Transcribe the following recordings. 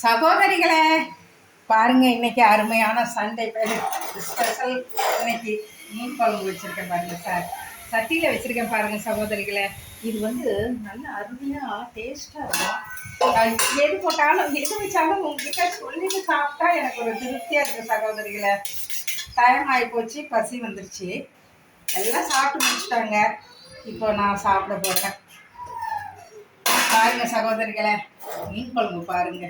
சகோதரிகளே பாருங்க, இன்னைக்கு அருமையான சண்டே ஸ்பெஷல். இன்னைக்கு மீன் குழம்பு வச்சிருக்கேன் பாருங்க சார், சட்டியில் வச்சிருக்கேன் பாருங்க சகோதரிகளே. இது வந்து நல்ல அருமையாக டேஸ்ட்டாக இருக்கும். எது போட்டாலும் எது வச்சாலும் உங்ககிட்ட சொல்லிட்டு சாப்பிட்டா எனக்கு ஒரு திருப்தியாக இருக்குது சகோதரிகளை. டைம் ஆகி போச்சு, பசி வந்துருச்சு, எல்லாம் சாப்பிட்டு முடிச்சிட்டாங்க. இப்போ நான் சாப்பிட போகிறேன். பாருங்க சகோதரிகளை, மீன் குழம்பு பாருங்க.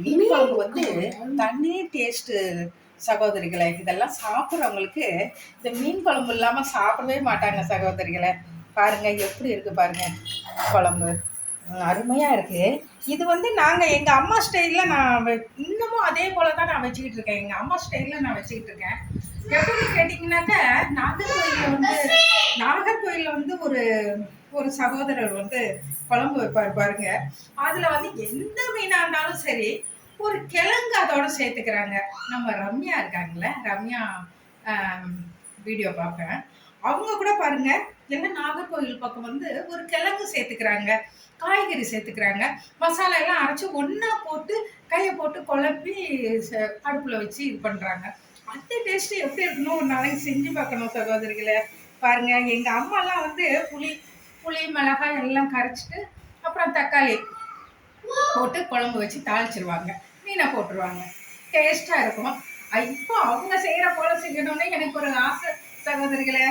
மீன் குழம்பு வந்து தண்ணி டேஸ்ட்டு சகோதரிகளை. இதெல்லாம் சாப்பிட்றவங்களுக்கு இந்த மீன் குழம்பு இல்லாமல் சாப்பிடவே மாட்டாங்க சகோதரிகளை. பாருங்க எப்படி இருக்கு பாருங்க, குழம்பு அருமையாக இருக்குது. இது வந்து நாங்கள் எங்கள் அம்மா ஸ்டைலில் நான் இன்னமும் அதே போல் தான் நான் வச்சுக்கிட்டு இருக்கேன். எங்கள் அம்மா ஸ்டைலில் நான் வச்சுக்கிட்டு இருக்கேன். எப்படி கேட்டிங்கனாக்க, நாகர்கோயிலில் வந்து ஒரு ஒரு சகோதரர் வந்து குழம்பு வைப்பார் பாருங்க. அதில் வந்து எந்த மீனாக இருந்தாலும் சரி, ஒரு கிழங்கு அதோட சேர்த்துக்கிறாங்க. நம்ம ரம்யா இருக்காங்கல்ல, ரம்யா வீடியோ பார்ப்பேன். அவங்க கூட பாருங்க, எல்லாம் நாகர்கோவில் பக்கம் வந்து ஒரு கிழங்கு சேர்த்துக்கிறாங்க, காய்கறி சேர்த்துக்கிறாங்க, மசாலா எல்லாம் அரைச்சி ஒன்றா போட்டு கையை போட்டு குழப்பி அடுப்பில் வச்சு இது பண்ணுறாங்க. அந்த டேஸ்ட்டு எப்படி இருக்கணும், ஒரு நாளைக்கு செஞ்சு பார்க்கணும் சகோதரிகளை. பாருங்க, எங்கள் அம்மாலாம் வந்து புளி மிளகாய் எல்லாம் கரைச்சிட்டு அப்புறம் தக்காளி போட்டு குழம்பு வச்சு தாளிச்சிருவாங்க, மீனை போட்டுருவாங்க, டேஸ்ட்டாக இருக்கும். இப்போ அவங்க செய்கிற போல செய்யணும்னு எனக்கு ஒரு ஆசை சகோதரிகளை.